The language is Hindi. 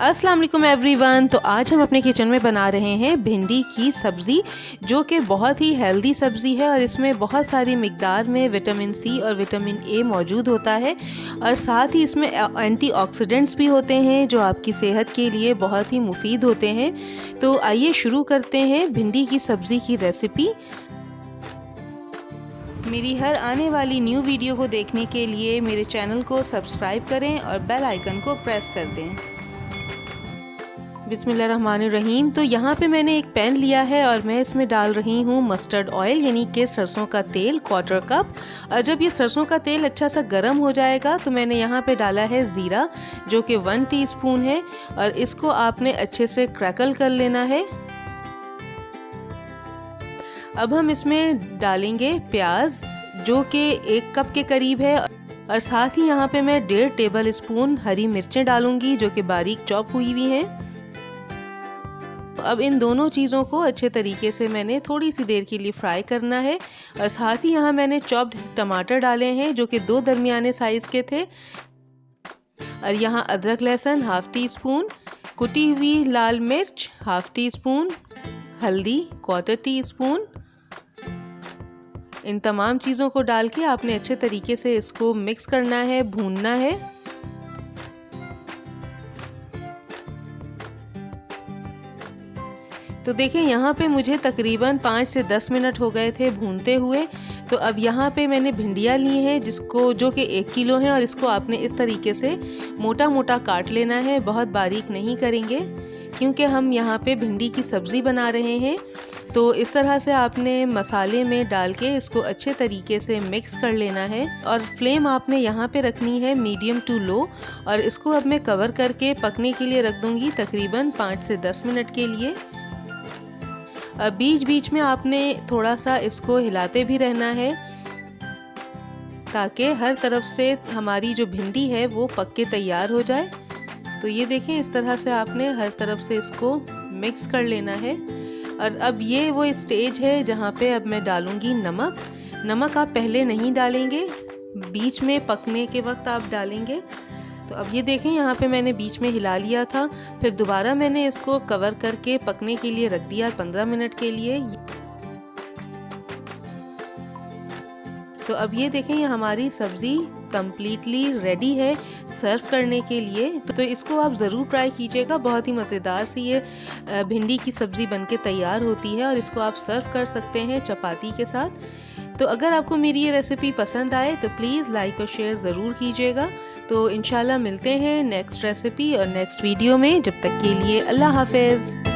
अस्सलाम वालेकुम एवरीवन। तो आज हम अपने किचन में बना रहे हैं भिंडी की सब्ज़ी, जो कि बहुत ही हेल्दी सब्ज़ी है और इसमें बहुत सारी मिकदार में विटामिन सी और विटामिन ए मौजूद होता है और साथ ही इसमें एंटीऑक्सीडेंट्स भी होते हैं जो आपकी सेहत के लिए बहुत ही मुफीद होते हैं। तो आइए शुरू करते हैं भिंडी की सब्ज़ी की रेसिपी। मेरी हर आने वाली न्यू वीडियो को देखने के लिए मेरे चैनल को सब्सक्राइब करें और बेल आइकन को प्रेस कर दें। बिस्मिल्लाहिर्रहमानिर्रहीम। तो यहाँ पे मैंने एक पैन लिया है और मैं इसमें डाल रही हूँ मस्टर्ड ऑयल यानी कि सरसों का तेल 1/4 कप। और जब ये सरसों का तेल अच्छा सा गर्म हो जाएगा तो मैंने यहाँ पे डाला है ज़ीरा जो कि 1 टीस्पून है और इसको आपने अच्छे से क्रैकल कर लेना है। अब हम इसमें डालेंगे प्याज जो कि 1 कप के करीब है और साथ ही यहाँ पे मैं 1.5 टेबल स्पून हरी मिर्चें डालूंगी जो कि बारीक चॉप हुई हुई हैं। अब इन दोनों चीज़ों को अच्छे तरीके से मैंने थोड़ी सी देर के लिए फ्राई करना है और साथ ही यहाँ मैंने चॉप्ड टमाटर डाले हैं जो कि 2 दरमियाने साइज़ के थे। और यहाँ अदरक लहसुन 1/2 टीस्पून, कुटी हुई लाल मिर्च 1/2 टीस्पून, हल्दी 1/4 टीस्पून। इन तमाम चीज़ों को डाल के आपने अच्छे तरीके से इसको मिक्स करना है, भूनना है। तो देखें यहाँ पे मुझे तकरीबन 5 से 10 मिनट हो गए थे भूनते हुए। तो अब यहाँ पे मैंने भिंडियाँ ली हैं जिसको जो कि 1 किलो हैं और इसको आपने इस तरीके से मोटा मोटा काट लेना है, बहुत बारीक नहीं करेंगे क्योंकि हम यहाँ पे भिंडी की सब्ज़ी बना रहे हैं। तो इस तरह से आपने मसाले में डाल के इसको अच्छे तरीके से मिक्स कर लेना है और फ्लेम आपने यहाँ पे रखनी है मीडियम टू लो। और इसको अब मैं कवर करके पकने के लिए रख दूँगी तकरीबन 5 से 10 मिनट के लिए। बीच बीच में आपने थोड़ा सा इसको हिलाते भी रहना है ताकि हर तरफ से हमारी जो भिंडी है वो पक के तैयार हो जाए। तो ये देखें इस तरह से आपने हर तरफ से इसको मिक्स कर लेना है। और अब ये वो स्टेज है जहाँ पे अब मैं डालूंगी नमक। नमक आप पहले नहीं डालेंगे, बीच में पकने के वक्त आप डालेंगे। तो अब ये देखें यहाँ पे मैंने बीच में हिला लिया था, फिर दोबारा मैंने इसको कवर करके पकने के लिए रख दिया 15 मिनट के लिए। तो अब ये देखें ये हमारी सब्ज़ी कम्प्लीटली रेडी है सर्व करने के लिए। तो इसको आप ज़रूर ट्राई कीजिएगा, बहुत ही मज़ेदार सी ये भिंडी की सब्ज़ी बनके तैयार होती है और इसको आप सर्व कर सकते हैं चपाती के साथ। तो अगर आपको मेरी ये रेसिपी पसंद आए तो प्लीज़ लाइक और शेयर ज़रूर कीजिएगा। तो इंशाल्लाह मिलते हैं नेक्स्ट रेसिपी और नेक्स्ट वीडियो में। जब तक के लिए अल्लाह हाफ़िज़।